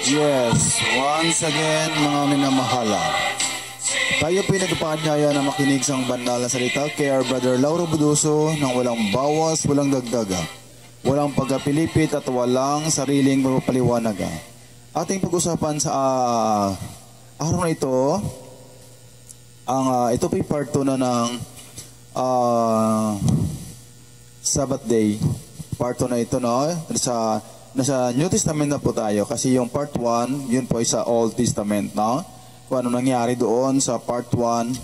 Yes, once again mga minamahala. Tayo pinagpaanyaya na makinig sa banal na salita kay our brother Lauro Buduso nang walang bawas, walang dagdaga, walang pagkapilipit at walang sariling mapapaliwanaga. Ating pag-usapan sa araw na ito, ito po part 2 na ng Sabbath Day. Part 2 na ito, no? Nasa New Testament na po tayo kasi yung part 1, yun po ay sa Old Testament, no? Kung ano nangyari doon sa part 1,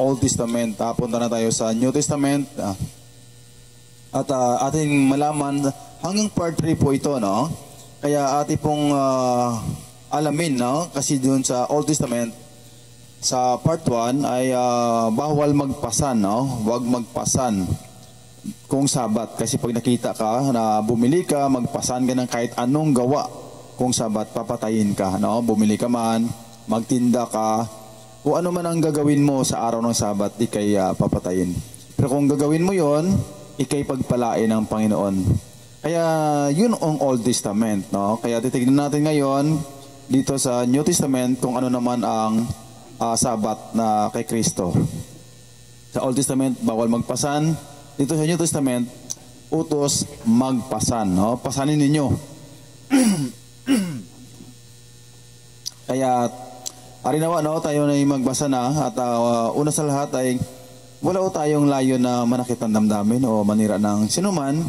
Old Testament. Punta na tayo sa New Testament. At ating malaman, hanggang part 3 po ito, no? Kaya ating pong alamin, no? Kasi doon sa Old Testament, sa part 1 ay bawal magpasan, no? Huwag magpasan kung Sabat. Kasi pag nakita ka na bumili ka, magpasan ka ng kahit anong gawa kung Sabat, papatayin ka, no? Bumili ka man, magtinda ka, kung ano man ang gagawin mo sa araw ng Sabat, ikay papatayin. Pero kung gagawin mo yon, ikay pagpalain ng Panginoon. Kaya yun ang Old Testament, no? Kaya titignan natin ngayon dito sa New Testament kung ano naman ang Sabat na kay Kristo. Sa Old Testament, bawal magpasan. Dito sa New Testament, utos magpasan, no? Pasanin ninyo. Kaya arinawa, no, tayo na magbasa na at una sa lahat ay wala o tayong layo na manakit ng damdamin o manira ng sinuman,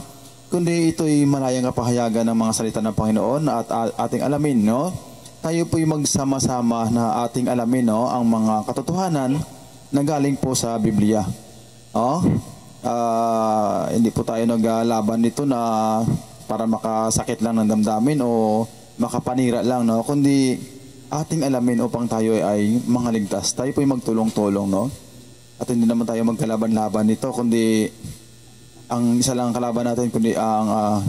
kundi ito'y malayang kapahayagan ng mga salita ng Panginoon at ating alamin, no? Tayo po'y magsama-sama na ating alamin, no, ang mga katotohanan na galing po sa Biblia. No? Hindi po tayo naglaban nito na para makasakit lang ng damdamin o makapanira lang, no? Kundi ating alamin upang tayo ay mga ligtas. Tayo po'y magtulong-tulong, no? At hindi naman tayo magkalaban-laban nito, kundi ang isa lang kalaban natin, kundi ang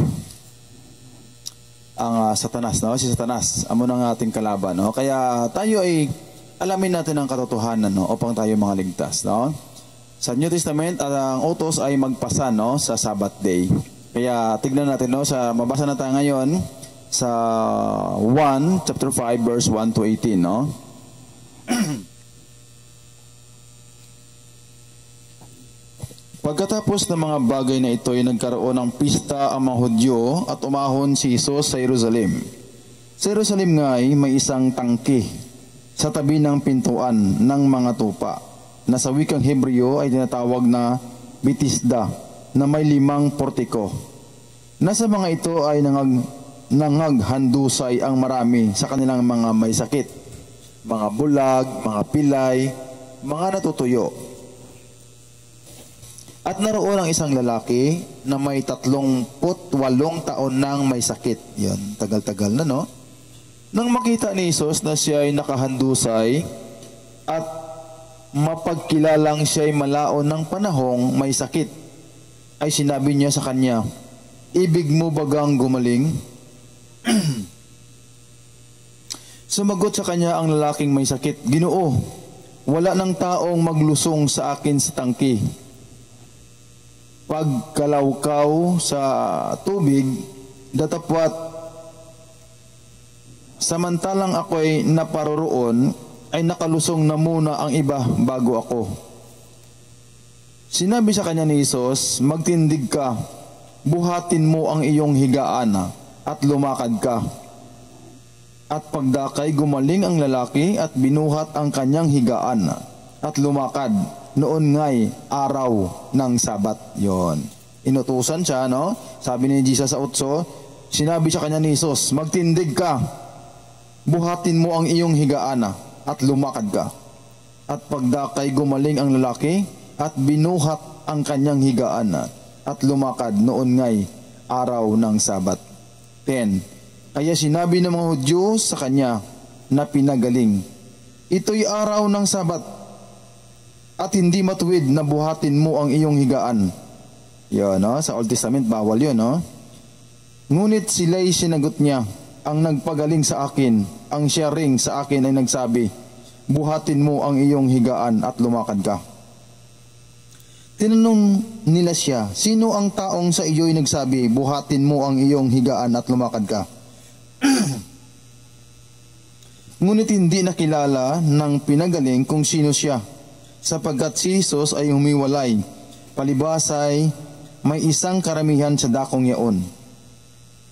Satanas, no? Si Satanas, amo ng ating kalaban, no? Kaya tayo ay alamin natin ang katotohanan, no? Upang tayo mga ligtas, no? Sa New Testament, ang utos ay magpasan, no? Sa Sabbath Day. Kaya tignan natin, no? Mabasa na tayo ngayon sa 1, chapter 5, verse 1 to 18, no? Pagkatapos ng mga bagay na ito ay nagkaroon ng pista ang mga Hudyo at umahon si Jesus sa Jerusalem. Sa Jerusalem nga ay may isang tangke sa tabi ng pintuan ng mga tupa na sa wikang Hebreo ay tinatawag na Bethesda na may 5 portiko. Nasa mga ito ay nangaghandusay ang marami sa kanilang mga may sakit, mga bulag, mga pilay, mga natutuyo. At naroon ang isang lalaki na may 38 taon nang may sakit. Yan, tagal-tagal na, no? Nang makita ni Jesus na siya ay nakahandusay at mapagkilalang siya ay malaon ng panahong may sakit, ay sinabi niya sa kanya, "Ibig mo bagang gumaling?" Sumagot sa kanya ang lalaking may sakit, "Ginoo, wala ng taong maglusong sa akin sa tangke. Pagkalawkaw sa tubig, datapwat, samantalang ako'y naparoroon, ay nakalusong na muna ang iba bago ako." Sinabi sa kanya ni Jesus, "Magtindig ka, buhatin mo ang iyong higaan at lumakad ka." At pagdakay, gumaling ang lalaki at binuhat ang kanyang higaan at lumakad. Noon nga'y araw ng Sabat. Yon. Inutusan siya, no? Sabi ni Jesus sa 8, sinabi sa kanya ni Jesus, "Magtindig ka, buhatin mo ang iyong higaan at lumakad ka." At pagdakay, gumaling ang lalaki at binuhat ang kanyang higaan at lumakad. Noon nga'y araw ng Sabat. 10. Kaya sinabi ng mga Hudyo sa kanya na pinagaling, "Ito'y araw ng Sabat at hindi matuwid na buhatin mo ang iyong higaan." Yun, no? Sa Old Testament, bawal yun, no? Ngunit sila'y sinagot niya, "Ang nagpagaling sa akin, ang siya ring sa akin ay nagsabi, buhatin mo ang iyong higaan at lumakad ka." Tinanong nila siya, "Sino ang taong sa iyo'y nagsabi, buhatin mo ang iyong higaan at lumakad ka?" ngunit hindi nakilala ng pinagaling kung sino siya, sapagkat si Jesus ay humiwalay, palibas ay may isang karamihan sa dakong yaon.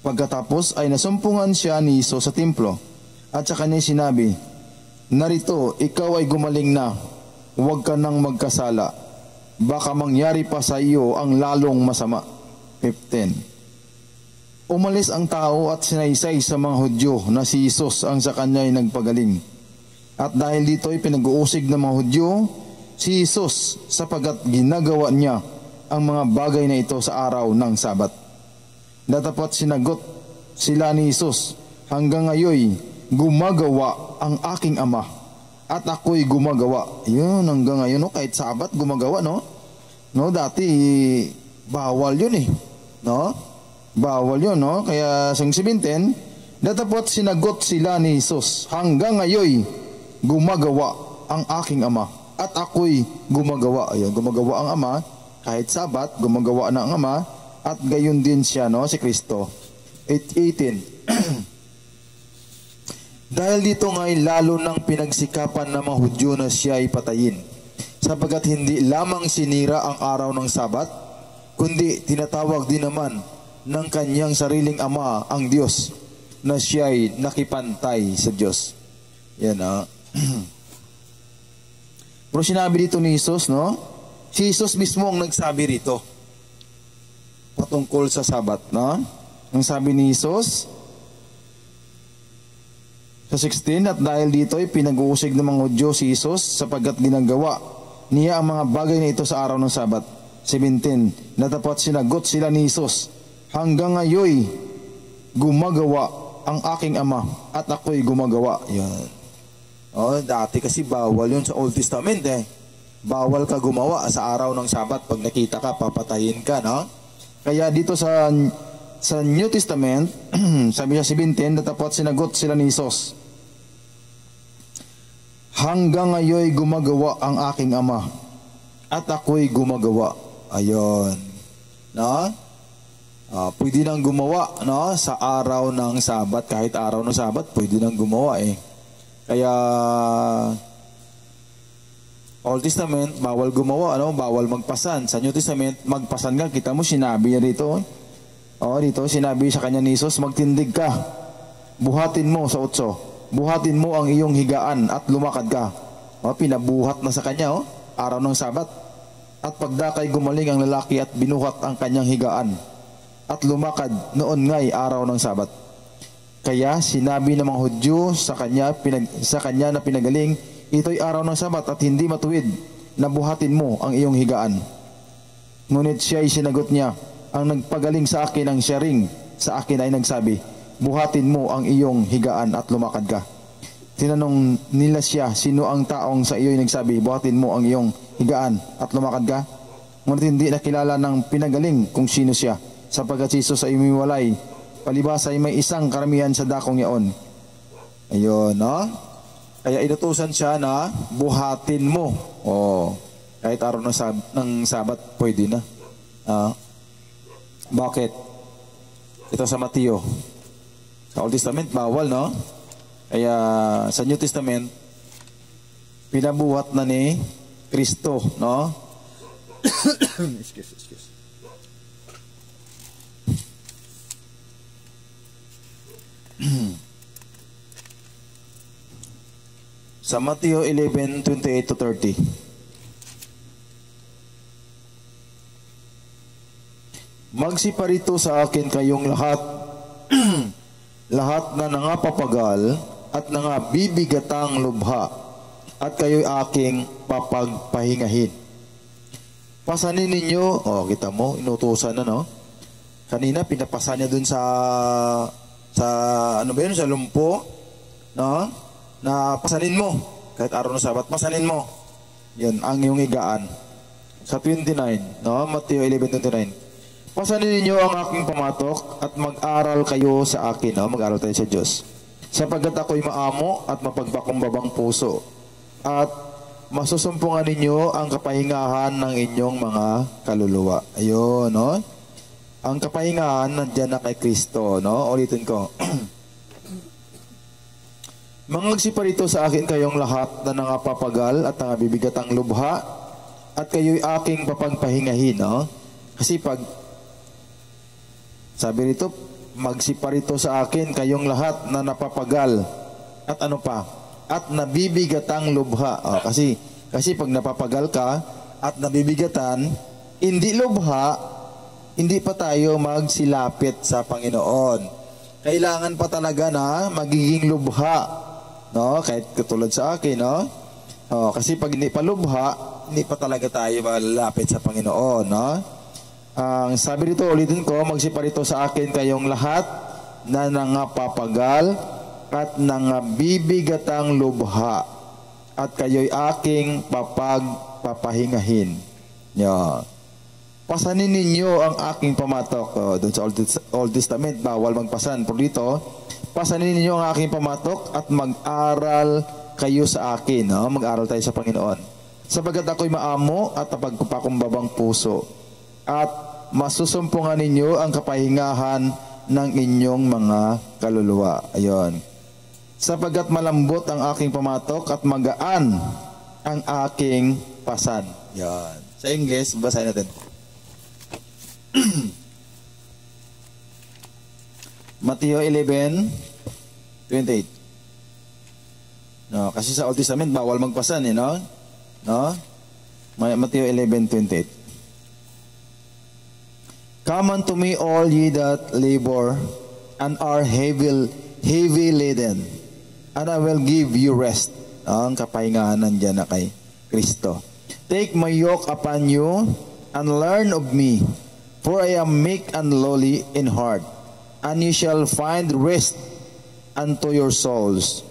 Pagkatapos ay nasumpungan siya ni Jesus sa templo, at sa kanya sinabi, "Narito, ikaw ay gumaling na, huwag ka nang magkasala, baka mangyari pa sa iyo ang lalong masama." 15. Umalis ang tao at sinaysay sa mga Hudyo na si Jesus ang sa kanya ay nagpagaling. At dahil dito ay pinag-uusig ng mga Hudyo si Jesus, sapagat ginagawa niya ang mga bagay na ito sa araw ng Sabat. Datapat sinagot sila ni Jesus, "Hanggang ngayon gumagawa ang aking Ama, at ako'y gumagawa." Yun, hanggang ngayon, no? Kahit Sabat gumagawa, no? No, dati bawal yun eh, no? Bawal yun, no? Kaya sa 17, datapat sinagot sila ni Jesus, "Hanggang ngayon gumagawa ang aking Ama, at ako'y gumagawa." Ayun, gumagawa ang Ama, kahit Sabat gumagawa na ang Ama, at gayon din siya, no, si Kristo. 18. Dahil dito nga'y lalo nang pinagsikapan ng mga Hudyo na siya ay patayin, sapagkat hindi lamang sinira ang araw ng Sabat, kundi tinatawag din naman ng kanyang sariling Ama ang Diyos, na siya ay nakipantay sa Diyos. Yan, ha. Pero sinabi dito ni Jesus, no? Si Jesus mismo ang nagsabi rito patungkol sa Sabat, no? Ang sabi ni Jesus sa 16, at dahil dito ay pinag-uusig ng mga Hudyo si Jesus, sapagkat ginagawa niya ang mga bagay na ito sa araw ng Sabat. 17, natapat sinagot sila ni Jesus, "Hanggang ngayon gumagawa ang aking Ama, at ako'y gumagawa." Yan. Oh, dati kasi bawal yun sa Old Testament eh. Bawal ka gumawa sa araw ng Sabat. Pag nakita ka, papatayin ka, no? Kaya dito sa New Testament, sabi niya 17, natapat sinagot sila ni Jesus, "Hanggang ngayon gumagawa ang aking Ama, at ako'y gumagawa." Ayon, no? Pwede nang gumawa, no, sa araw ng Sabat. Kahit araw ng Sabat, pwede nang gumawa eh. Kaya Old Testament, bawal gumawa, ano, bawal magpasan. Sa New Testament, magpasan ka. Kita mo, sinabi niya dito. Dito, sinabi sa kanya ni Jesus, "Magtindig ka. Buhatin mo," sa 8. "Buhatin mo ang iyong higaan at lumakad ka." Pinabuhat na sa kanya, araw ng Sabat. At pagdakay gumaling ang lalaki at binuhat ang kanyang higaan at lumakad, noon nga'y araw ng Sabat. Kaya sinabi ng mga Hudyo sa kanya na pinagaling, "Ito'y araw ng Sabat at hindi matuwid na buhatin mo ang iyong higaan." Ngunit siya'y sinagot niya, "Ang nagpagaling sa akin ang siya ring sa akin ay nagsabi, buhatin mo ang iyong higaan at lumakad ka." Tinanong nila siya, "Sino ang taong sa iyo'y nagsabi, buhatin mo ang iyong higaan at lumakad ka?" Ngunit hindi nakilala ng pinagaling kung sino siya, sapagkat si Jesus ay umiwalay, palibas ay may isang karamihan sa dakong yaon. Ayun, no? Kaya inutusan siya na buhatin mo. Kahit araw ng Sabat, pwede na. Bakit? Ito sa Mateo. Sa Old Testament, bawal, no? Kaya sa New Testament, pinabuhat na ni Kristo, no? Excuse. Sa Mateo 11:28-30. "Magsiparito sa akin kayong lahat, lahat na nangapapagal at nangabibigatang lubha, at kayo'y aking papagpahingahin. Pasanin ninyo," kita mo, inutusan na, no? Kanina, pinapasan niya dun sa ano ba yun, sa lumpo, no? Na pasanin mo, kahit araw ng Sabat, pasanin mo. Yun, ang iyong higaan. Sa 29, no? Mateo 11:29. "Pasanin ninyo ang aking pamatok at mag-aral kayo sa akin," no? Mag-aral tayo sa Diyos. "Sapagkat ako'y maamo at mapagpakumbabang puso, at masusumpungan ninyo ang kapahingahan ng inyong mga kaluluwa." Ayun, no? Ang kapahingahan nandiyan na kay Kristo, no? Ulitin ko. Mangagsipa rito sa akin kayong lahat na nangapapagal at nangabibigatang lubha, at kayo'y aking papagpahingahin. No? Kasi pag sabi rito, magsipa rito sa akin kayong lahat na napapagal at ano pa? At nabibigatang lubha. Kasi pag napapagal ka at nabibigatan, hindi lubha, hindi pa tayo magsilapit sa Panginoon. Kailangan pa talaga na magiging lubha. No, kahit katulad sa akin, no? Kasi pag hindi pa lubha, hindi pa talaga tayo malapit sa Panginoon, no? Ang sabi dito, ulitin ko, magsipa rito sa akin kayong lahat na nangapapagal at nangabibigatang lubha, at kayo'y aking papagpapahingahin. Yeah. Pasanin ninyo ang aking pamatok. Doon sa Old Testament, bawal magpasan. Pero dito, pasanin ninyo ang aking pamatok at mag-aral kayo sa akin. No? Mag-aral tayo sa Panginoon. Sapagat ako'y maamo at napagpakumbabang puso. At masusumpungan ninyo ang kapahingahan ng inyong mga kaluluwa. Ayun. Sapagat malambot ang aking pamatok at magaan ang aking pasan. Yan. Sa English, basahin natin. Mateo 11:28. No, kasi sa Old Testament bawal magpasan, no? No? Mateo 11:28. Come unto me all ye that labor and are heavy laden, and I will give you rest. Ang kapahingahan nandiyan na kay Kristo. Take my yoke upon you and learn of me, for I am meek and lowly in heart, and you shall find rest unto your souls.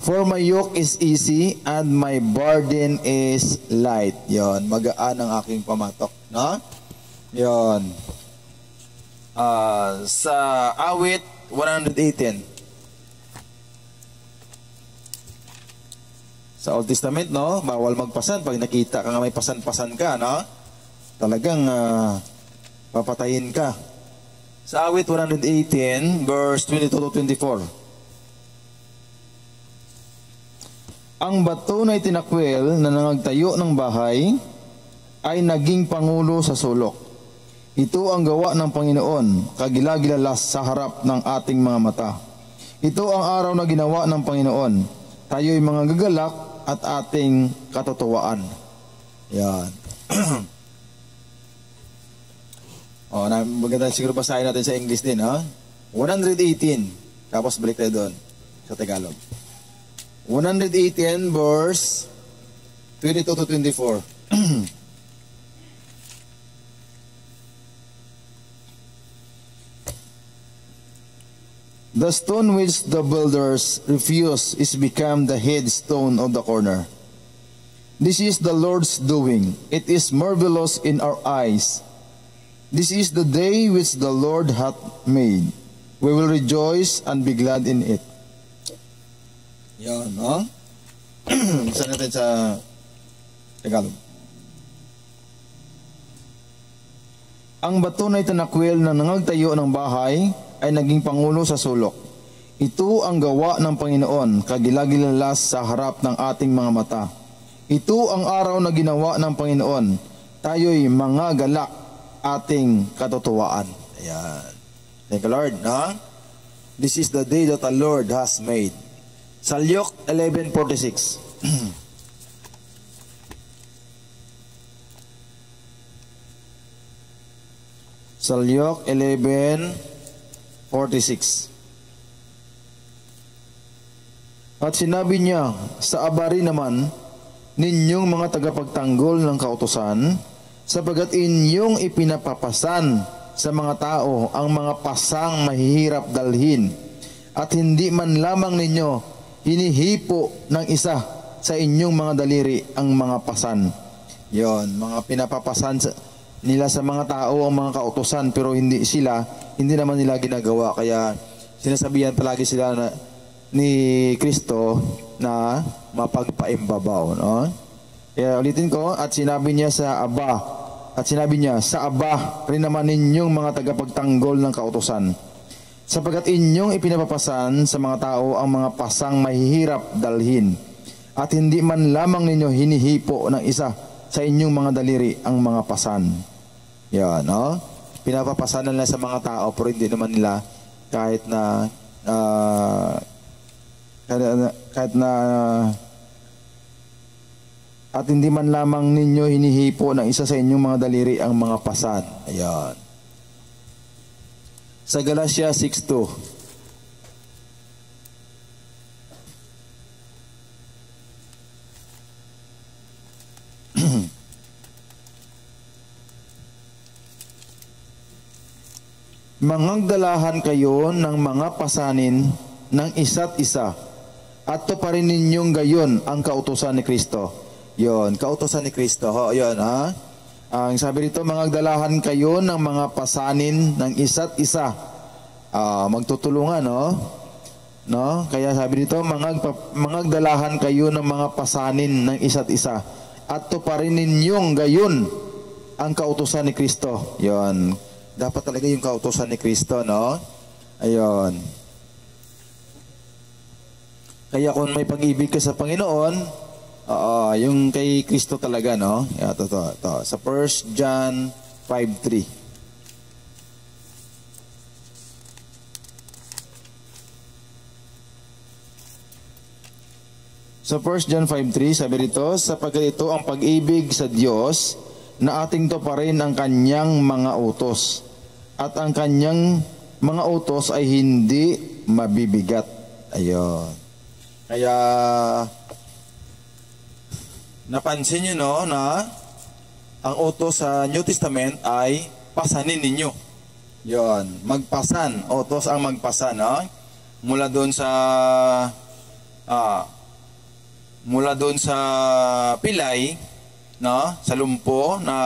For my yoke is easy and my burden is light. Yon, magaan ang aking pamatok, no? Yon. Sa awit 118. Sa Old Testament, no? Bawal magpasan. Pag nakita ka nga may pasan-pasan ka, no? Talagang papatayin ka. Sa awit 118, verse 22 to 24. Ang bato na itinakwil na nangagtayo ng bahay ay naging pangulo sa sulok. Ito ang gawa ng Panginoon, kagilagilalas sa harap ng ating mga mata. Ito ang araw na ginawa ng Panginoon. Tayo'y mga gagalak at ating katutuwaan. Yan. Maganda siguro basahin natin sa English din, ha? 118. Tapos balik tayo doon sa Tagalog. 118 verse 22 to 24. The stone which the builders refused is become the headstone of the corner. This is the Lord's doing. It is marvelous in our eyes. This is the day which the Lord hath made. We will rejoice and be glad in it. Yan, no? Isa natin sa Tagalog. Ang bato na itinakwil na nangagtayo ng bahay ay naging pangulo sa sulok. Ito ang gawa ng Panginoon, kagilagilalas sa harap ng ating mga mata. Ito ang araw na ginawa ng Panginoon. Tayo'y mga galak ating katutuwaan. Ayan. Thank you, Lord. No? This is the day that the Lord has made. Salyok 11:46. Salyok 11:46. At sinabi niya, sa abari naman, ninyong mga tagapagtanggol ng kautusan, sapagat inyong ipinapapasan sa mga tao ang mga pasang mahihirap dalhin, at hindi man lamang ninyo hinihipo ng isa sa inyong mga daliri ang mga pasan. Yon, mga pinapapasan nila sa mga tao ang mga kautusan, pero hindi naman nila ginagawa. Kaya sinasabihan palagi sila ni Kristo na mapagpaimbabaw, no? Kaya ulitin ko, at sinabi niya sa Aba rin naman ninyong mga tagapagtanggol ng kautusan, Sapagkat inyong ipinapapasan sa mga tao ang mga pasang mahihirap dalhin, at hindi man lamang ninyo hinihipo ng isa sa inyong mga daliri ang mga pasan. Yan, no? Pinapapasan nila sa mga tao, pero hindi naman nila kahit na at hindi man lamang ninyo hinihipo ng isa sa inyong mga daliri ang mga pasan. Ayan. Sa Galatia 6:2. Mangagdalahan kayo ng mga pasanin ng isa't isa, at tuparin ninyong gayon ang kautusan ni Kristo. Yon, kautusan ni Kristo. Yon, ha? Ang sabi dito, mangagdalahan kayo ng mga pasanin ng isa't isa. Magtutulungan, no? No? Kaya sabi dito, mangagdalahan kayo ng mga pasanin ng isa't isa, at tuparin ninyong gayon ang kautusan ni Kristo. Yon. Dapat talaga yung kautusan ni Kristo, no? Ayun. Kaya kung may pag-ibig ka sa Panginoon, yung kay Kristo talaga, no? Ito. Sa 1 John 5:3. Sa 1 John 5:3, sabi rito, sapagkat ito ang pag-ibig sa Diyos, na ating to pa rin ang kanyang mga utos, at ang kanyang mga utos ay hindi mabibigat. Ayun. Kaya napansin nyo, no, na ang utos sa New Testament ay pasanin ninyo. Yun, magpasan. Utos ang magpasan, no? Mula doon sa pilay, no, sa lumpo na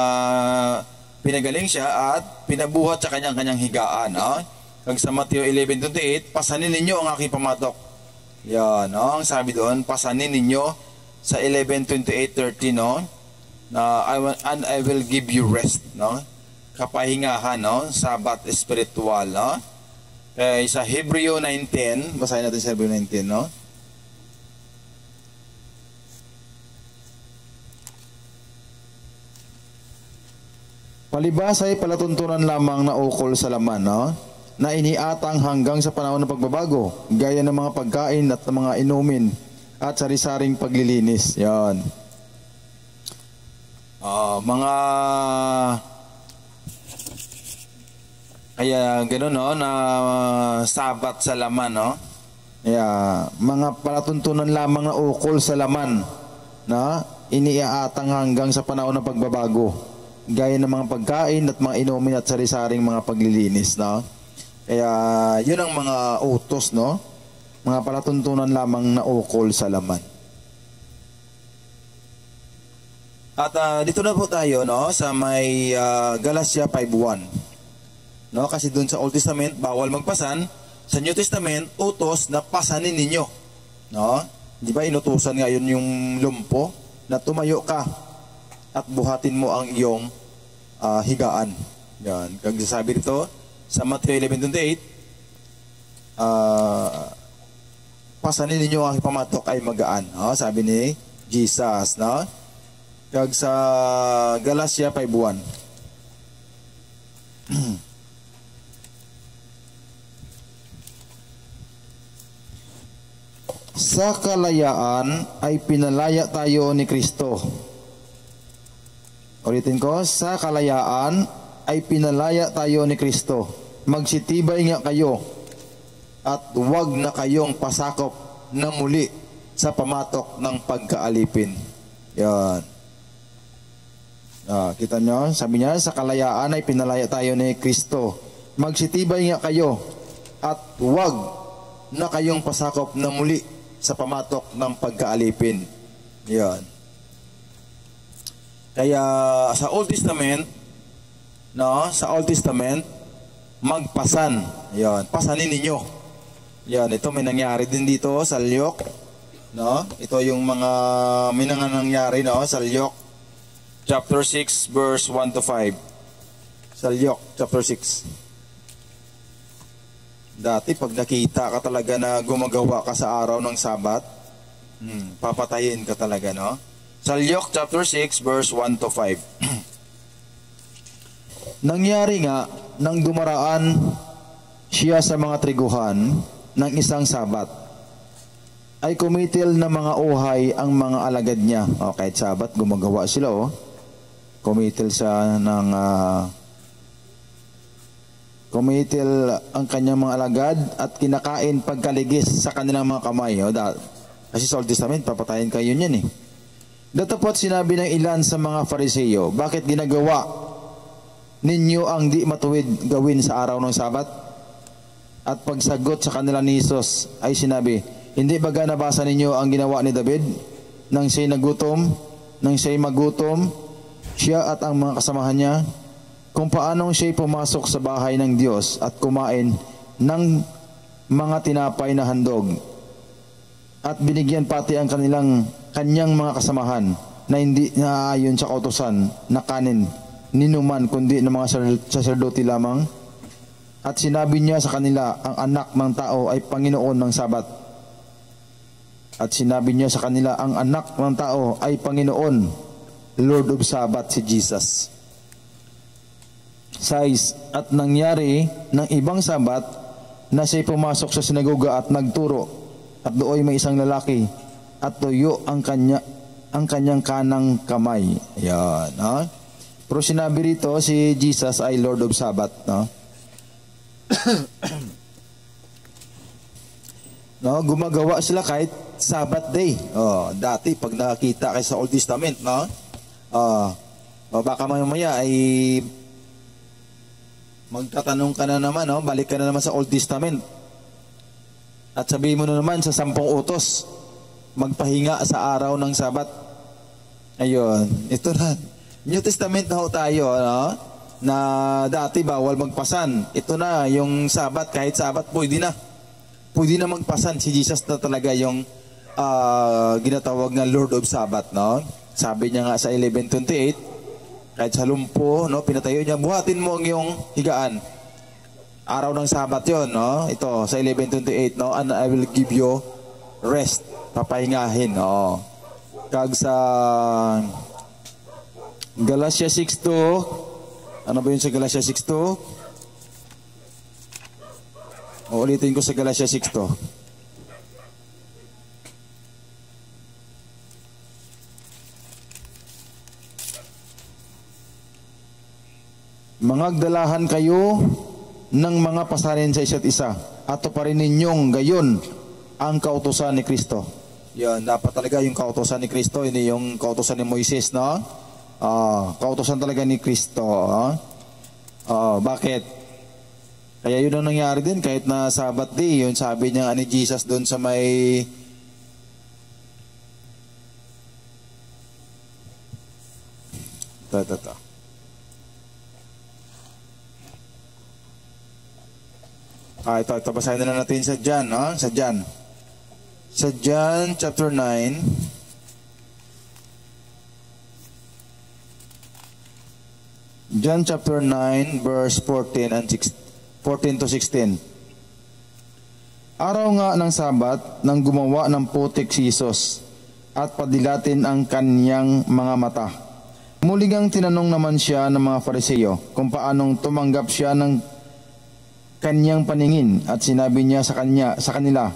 pinagaling siya at pinabuhat sa kanyang higaan, no? Kag sa Mateo 11:28, pasanin ninyo ang aking pamatok. Yan, no? Ang sabi doon, pasanin ninyo sa 11:28-30, no? Na I will give you rest, no? Kapahingahan, no? Sabat espiritual, no? Sa Hebreo 9:10, basahin natin sa Hebreo 9:10, no? Palibas ay palatuntunan lamang na ukol sa laman, no? Na iniatang hanggang sa panahon ng pagbabago, gaya ng mga pagkain at mga inumin at sari-saring paglilinis. Yan. Kaya gano'n, no? Na sabat sa laman, no? Kaya mga palatuntunan lamang na ukol sa laman, na iniatang hanggang sa panahon ng pagbabago, gaya ng mga pagkain at mga inumin at sari-saring mga paglilinis, no? Kaya yun ang mga utos, no? Mga palatuntunan lamang na ukol sa laman. At dito na po tayo, no, sa may Galatia 5:1. No, kasi doon sa Old Testament bawal magpasan, sa New Testament utos na pasanin ninyo, no? Di ba inutusan ngayon yung lumpo na tumayo ka at buhatin mo ang iyong higaan. Yan. Kag sabi dito sa Matthew 11:28, pasanin ninyo ang aking pamatok ay magaan. Sabi ni Jesus, no? Kag sa Galatia 5:1. Sa kalayaan ay pinalaya tayo ni Kristo. Ulitin ko, sa kalayaan ay pinalaya tayo ni Kristo. Magsitibay nga kayo at huwag na kayong pasakop na muli sa pamatok ng pagkaalipin. Yan. Kita nyo, sabi niya, sa kalayaan ay pinalaya tayo ni Kristo. Magsitibay nga kayo at huwag na kayong pasakop na muli sa pamatok ng pagkaalipin. Yan. Kaya sa Old Testament, no, sa Old Testament, magpasan. Yan, pasanin ninyo. Yan, ito may nangyari din dito sa Lyok, no? Ito yung mga may nangyari, no, sa Lyok chapter 6 verse 1 to 5. Sa Lyok chapter 6. Dati pag nakita ka talaga na gumagawa ka sa araw ng Sabat, papatayin ka talaga, no? Sa Luke chapter 6 verse 1 to 5. Nangyari nga nang dumaraan siya sa mga triguhan ng isang Sabat, ay kumitil na mga uhay ang mga alagad niya. O, kahit Sabat, gumagawa sila, o. Kumitil siya ng kumitil ang kanyang mga alagad at kinakain pagkaligis sa kanilang mga kamay. O, kasi sa Old Testament, papatayin kayo niyan, eh. Datapot sinabi ng ilan sa mga Fariseo, bakit ginagawa ninyo ang di matuwid gawin sa araw ng Sabat? At pagsagot sa kanila ni Jesus ay sinabi, hindi ba nabasa ninyo ang ginawa ni David nang siya'y nagutom, nang siya'y magutom, siya at ang mga kasamahan niya, kung paanong siya'y pumasok sa bahay ng Diyos at kumain ng mga tinapay na handog at binigyan pati ang kanyang mga kasamahan na hindi naaayon sa kautusan na kanin ninuman kundi ng mga saserdote lamang. At sinabi niya sa kanila, ang anak ng tao ay Panginoon ng Sabat. At sinabi niya sa kanila, ang anak ng tao ay Panginoon, Lord of Sabat, si Jesus. 6. At nangyari ng ibang Sabat na siya'y pumasok sa sinagoga at nagturo, at dooy may isang lalaki at tuyo ang kanyang kanang kamay. Ayan, no? Pero sinabi rito, si Jesus ay Lord of Sabat, no? No, gumagawa sila kahit Sabbath day. Oh, dati pag nakita kayo sa Old Testament, no? Baka mamaya ay magtatanong ka na naman, no? Balik ka na naman sa Old Testament. At sabihin mo na naman sa 10 utos, magpahinga sa araw ng Sabat. Ayun, ito na. New Testament na ho tayo, no? Na dati bawal magpasan. Ito na, yung Sabat, kahit Sabat, pwede na. Pwede na magpasan. Si Jesus na talaga yung ginatawag na Lord of Sabat, no? Sabi niya nga sa 11:28, kahit sa lumpo, no, pinatayo niya, buhatin mo ang iyong higaan. Araw ng Sabat yon, no? Ito, sa 11:28, no? And I will give you rest. Papahingahin, no? Kag sa Galatia 6:2, ano ba yun sa Galatia 6:2? Uulitin ko sa Galatia 6:2. Mangagdalahan kayo ng mga pasanin sa isa't isa at tuparin ninyong gayon ang kautusan ni Kristo. Yan, dapat talaga yung kautusan ni Kristo, hindi yung kautusan ni Moises, no? Kautusan talaga ni Kristo. Bakit? Kaya yun ang nangyari din kahit na Sabbath day, yun sabi niya ni Jesus doon sa may ito, basahin na natin sa John, no? Sa John chapter 9. John chapter 9 verse 14 to 16. Araw nga ng Sabat nang gumawa ng putik si Jesus at padilatin ang kanyang mga mata. Muling tinanong naman siya ng mga Fariseo kung paanong tumanggap siya ng kanyang paningin at sinabi niya sa kanila,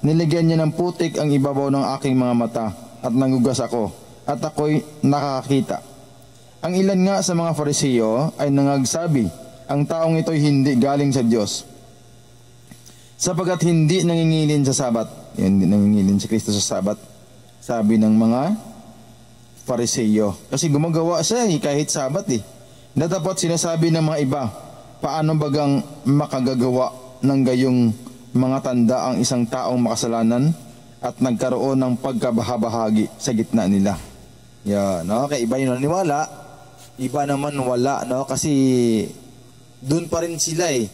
niligyan niya ng putik ang ibabaw ng aking mga mata at nangugas ako at ako'y nakakakita. Ang ilan nga sa mga Fariseo ay nangagsabi, ang taong ito'y hindi galing sa Diyos, sapagkat hindi nangingilin sa Sabat. Hindi nangingilin si Kristo sa Sabat, sabi ng mga Fariseo. Kasi gumagawa siya kahit Sabat eh. Datapot sinasabi ng mga iba, paano bagang makagagawa ng gayong mga tanda ang isang taong makasalanan at nagkaroon ng pagkabahabahagi sa gitna nila. Yan, no? Kaya iba yung naniwala, iba naman wala, no? Kasi doon pa rin sila eh.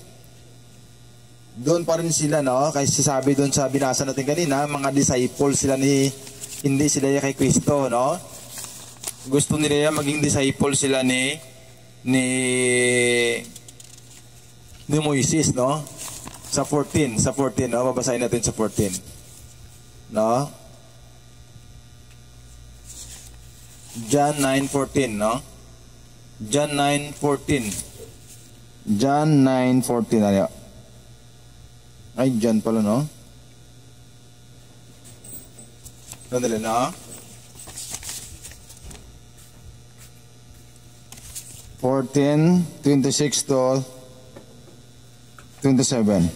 Doon pa rin sila, no? Kasi sabi doon sa binasa natin kanina, mga disciples sila hindi sila kay Kristo, no? Gusto nila maging disciple sila ni Moises, no? Sa 14, no? Babasahin natin sa 14. No? John 9:14, no? John 9:14. John 9:14. Ano? Ay, John pala, no? Sandali, no? 14:26 to 27.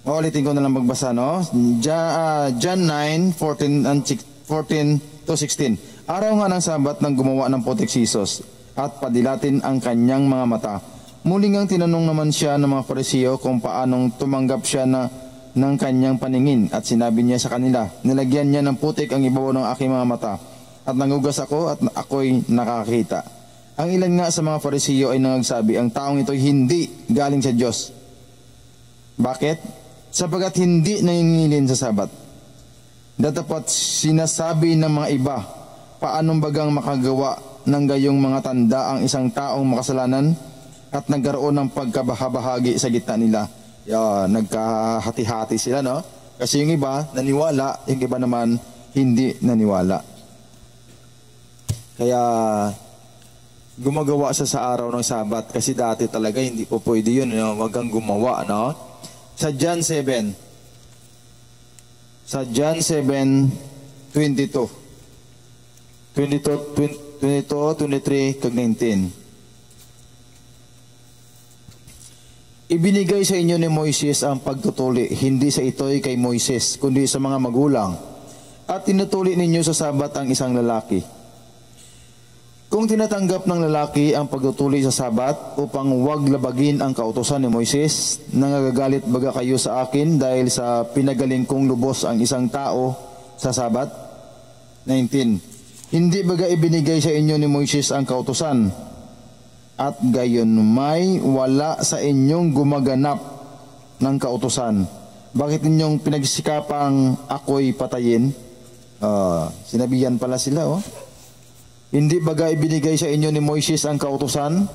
Ulitin ko na lang magbasa, no? John 9:14 to 16. Araw nga ng Sabat nang gumawa ng putik si Jesus at padilatin ang kanyang mga mata. Muling ang tinanong naman siya ng mga Pariseo kung paanong tumanggap siya ng kanyang paningin at sinabi niya sa kanila, nilagyan niya ng putik ang ibabaw ng aking mga mata at nangugas ako at ako'y nakakita. Ang ilan nga sa mga Pariseo ay nangagsabi, ang taong ito'y hindi galing sa Diyos. Bakit? Sapagat hindi nangingilin sa Sabat. Datapat sinasabi ng mga iba, paanong bagang makagawa ng gayong mga tanda ang isang taong makasalanan at nagkaroon ng pagkabahabahagi sa gitna nila. Nagkahati-hati sila, no? Kasi yung iba naniwala, yung iba naman hindi naniwala. Kaya gumagawa siya sa araw ng Sabat kasi dati talaga hindi po pwede yun, no? Wag kang gumawa, no? Sa John 7, 22, 23, kag 19. Ibinigay sa inyo ni Moises ang pagtutuli, hindi sa ito'y kay Moises, kundi sa mga magulang. At tinutuli ninyo sa Sabat ang isang lalaki. Kung tinatanggap ng lalaki ang pagtutuli sa Sabat upang huwag labagin ang kautusan ni Moises, nangagagalit baga kayo sa akin dahil sa pinagaling kong lubos ang isang tao sa Sabat? 19. Hindi baga ibinigay sa inyo ni Moises ang kautusan at gayon may wala sa inyong gumaganap ng kautusan? Bakit ninyong pinagsikapang ako'y patayin? Sinabihan pala sila, oh. Hindi baga ibinigay sa inyo ni Moises ang kautusan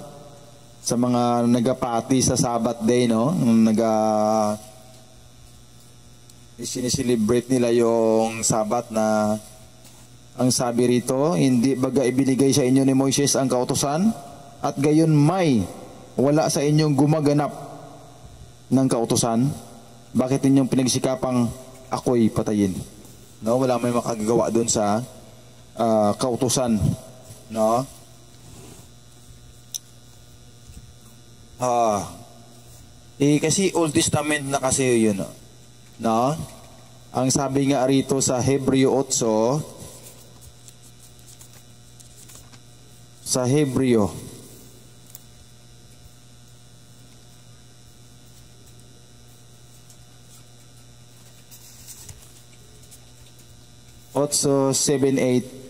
sa mga nagapati sa Sabbath day, no? Sineselebrate nila yung Sabbath na ang sabi rito, hindi baga ibinigay sa inyo ni Moises ang kautusan at gayon may wala sa inyong gumaganap ng kautusan? Bakit ninyong pinagsikapang ako'y patayin? No, wala may makagagawa doon sa kautusan, no? Kasi Old Testament na kasi yun, no? Ang sabi nga rito sa Hebreo 8, sa Hebreo 8:7-8,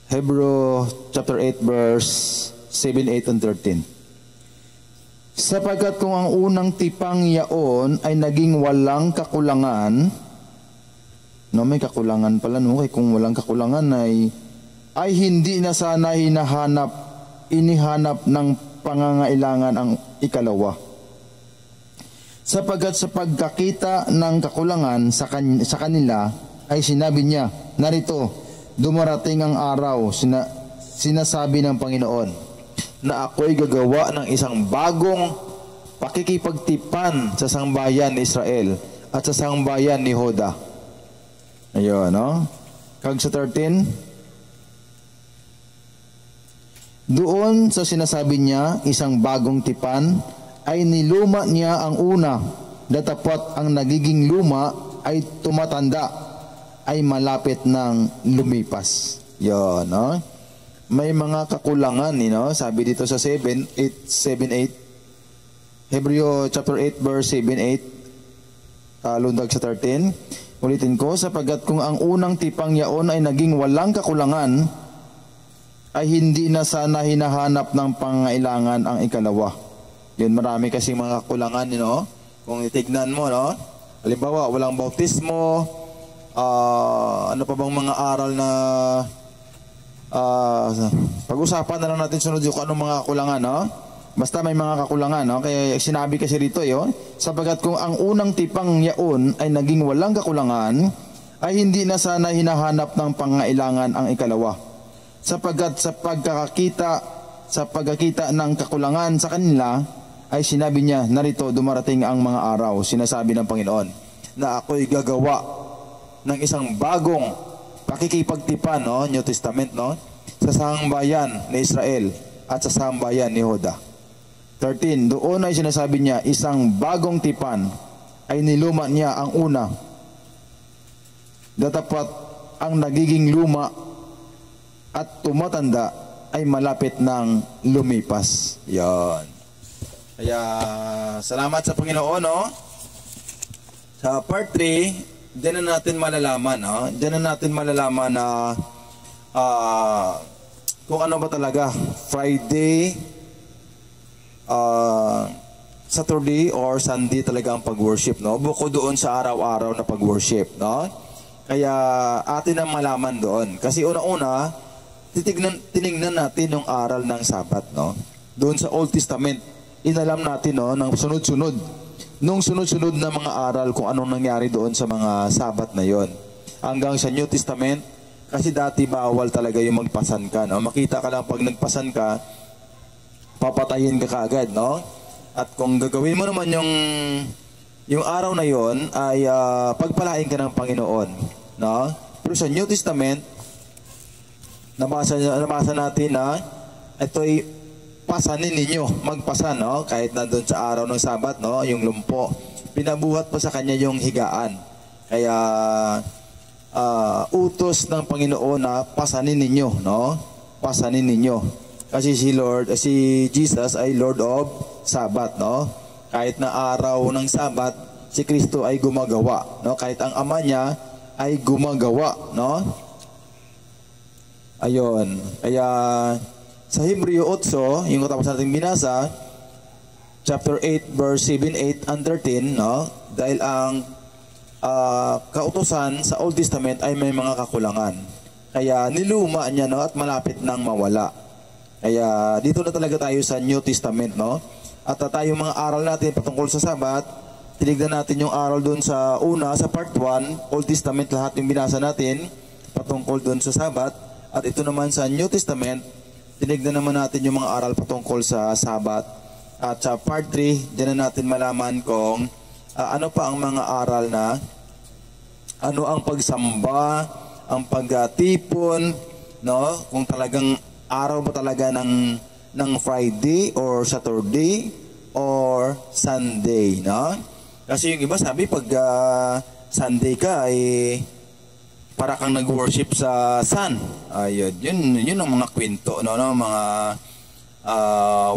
Hebrew chapter 8 verse 7, 8 and 13. Sapagkat kung ang unang tipang yaon ay naging walang kakulangan, no, may kakulangan pala, no? Kaya kung walang kakulangan ay hindi na sana inihanap ng pangangailangan ang ikalawa. Sapagkat sa pagkakita ng kakulangan sa kanila ay sinabi niya, narito, dumarating ang araw, sinasabi ng Panginoon, na ako'y gagawa ng isang bagong pakikipagtipan sa sangbayan ni Israel at sa sangbayan ni Hoda. Ayun, no? Kag sa 13, doon sa sinasabi niya, isang bagong tipan, ay niluma niya ang una, datapot ang nagiging luma ay tumatanda, ay malapit ng lumipas. Yun, no? May mga kakulangan, no? Sabi dito sa 7:8, Hebreo chapter 8 verse 7-8, lundag sa 13. Ulitin ko, sapagkat kung ang unang tipang yaon ay naging walang kakulangan, ay hindi na sana hinahanap ng pangailangan ang ikalawa. Yun, marami kasing mga kakulangan, no? Kung itignan mo, no? Halimbawa, walang bautismo, ano pa bang mga aral na pag-usapan na lang natin sunod yung anong mga kulangan, no? Basta may mga kakulangan, no? Kaya sinabi kasi rito, sapagkat kung ang unang tipang yaon ay naging walang kakulangan, ay hindi na sana hinahanap ng pangailangan ang ikalawa. Sapagkat sa pagkakita ng kakulangan sa kanila, ay sinabi niya, narito dumarating ang mga araw, sinasabi ng Panginoon, na ako'y gagawa ng isang bagong pakikipagtipan, New Testament, sa sambayan ni Israel at sa sambayan ni Juda. 13, doon ay sinasabi niya, isang bagong tipan ay niluma niya ang una. Datapat ang nagiging luma at tumatanda ay malapit ng lumipas. Yan. Kaya, salamat sa Panginoon, Sa part 3, diyan na natin malalaman, Diyan na natin malalaman na kung ano ba talaga, Friday, Saturday or Sunday talaga ang pag-worship, Bukod doon sa araw-araw na pag-worship, Kaya atin ang malaman doon. Kasi una-una, tinignan natin yung aral ng Sabat, Doon sa Old Testament, inalam natin, ng sunod-sunod. Nung sunod-sunod na mga aral kung anong nangyari doon sa mga Sabat na yon. Hanggang sa New Testament, kasi dati bawal talaga yung magpasan ka, Makita ka lang pag nagpasan ka, papatayin ka kaagad, At kung gagawin mo naman yung araw na yon ay pagpalain ka ng Panginoon, Pero sa New Testament, nabasa natin na ito'y pasanin ninyo, magpasan, kahit nandun sa araw ng Sabat, yung lumpo, pinabuhat pa sa kanya yung higaan. Kaya utos ng Panginoon na pasanin ninyo, pasanin ninyo. Kasi si Jesus ay Lord of Sabat, Kahit na araw ng Sabat, si Kristo ay gumagawa, Kahit ang Ama niya ay gumagawa, Ayon. Kaya sa Hebreo 8, yung katapos natin binasa, chapter 8, verse 7, 8, and 13, dahil ang kautusan sa Old Testament ay may mga kakulangan. Kaya niluma niya, at malapit nang mawala. Kaya dito na talaga tayo sa New Testament, At tayo mga aral natin patungkol sa Sabat, tinignan natin yung aral doon sa una, sa part 1, Old Testament lahat yung binasa natin patungkol doon sa Sabat. At ito naman sa New Testament, tinignan naman natin yung mga aral patungkol sa Sabat. At sa part 3, diyan na natin malaman kung ano pa ang mga aral na ano ang pagsamba, ang pagtipon, kung talagang araw ba talaga ng Friday or Saturday or Sunday, Kasi yung iba sabi pag Sunday ka ay para kang nag-worship sa sun. Ayun, yun ang mga kwento, mga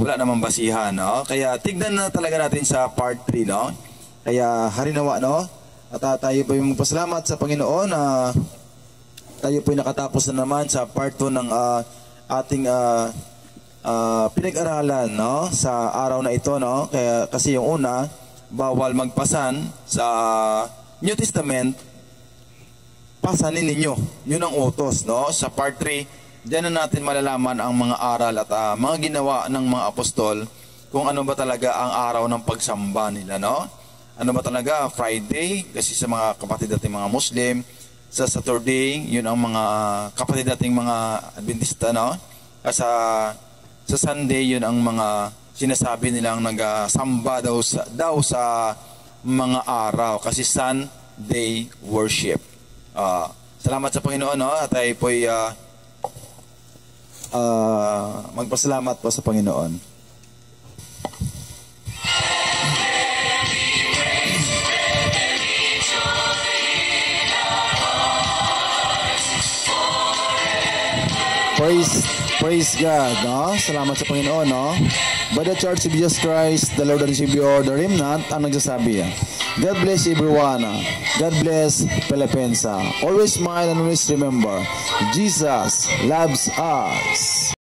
wala namang basihan, Kaya tignan na talaga natin sa part 3, Kaya harinawa, At tayo po yung magpasalamat sa Panginoon na tayo po yung nakatapos na naman sa part 2 ng ating pinag-aralan, sa araw na ito, Kaya kasi yung una, bawal magpasan sa New Testament, pasanin ninyo. Yun ang utos, Sa part 3, diyan na natin malalaman ang mga aral at mga ginawa ng mga apostol kung ano ba talaga ang araw ng pagsamba nila, Ano ba talaga? Friday, kasi sa mga kapatid nating mga Muslim. Sa Saturday, yun ang mga kapatid nating mga Adventista, Sa Sunday, yun ang mga sinasabi nilang nagsamba daw sa mga araw. Kasi Sunday worship. Salamat sa Panginoon, at tayo po'y magpasalamat po sa Panginoon. Praise God, Salamat sa Panginoon, By the Church of Jesus Christ, the Lord and Savior, the Remnant, ang nagsasabi. God bless everyone. God bless Philippines. Always smile and always remember, Jesus loves us.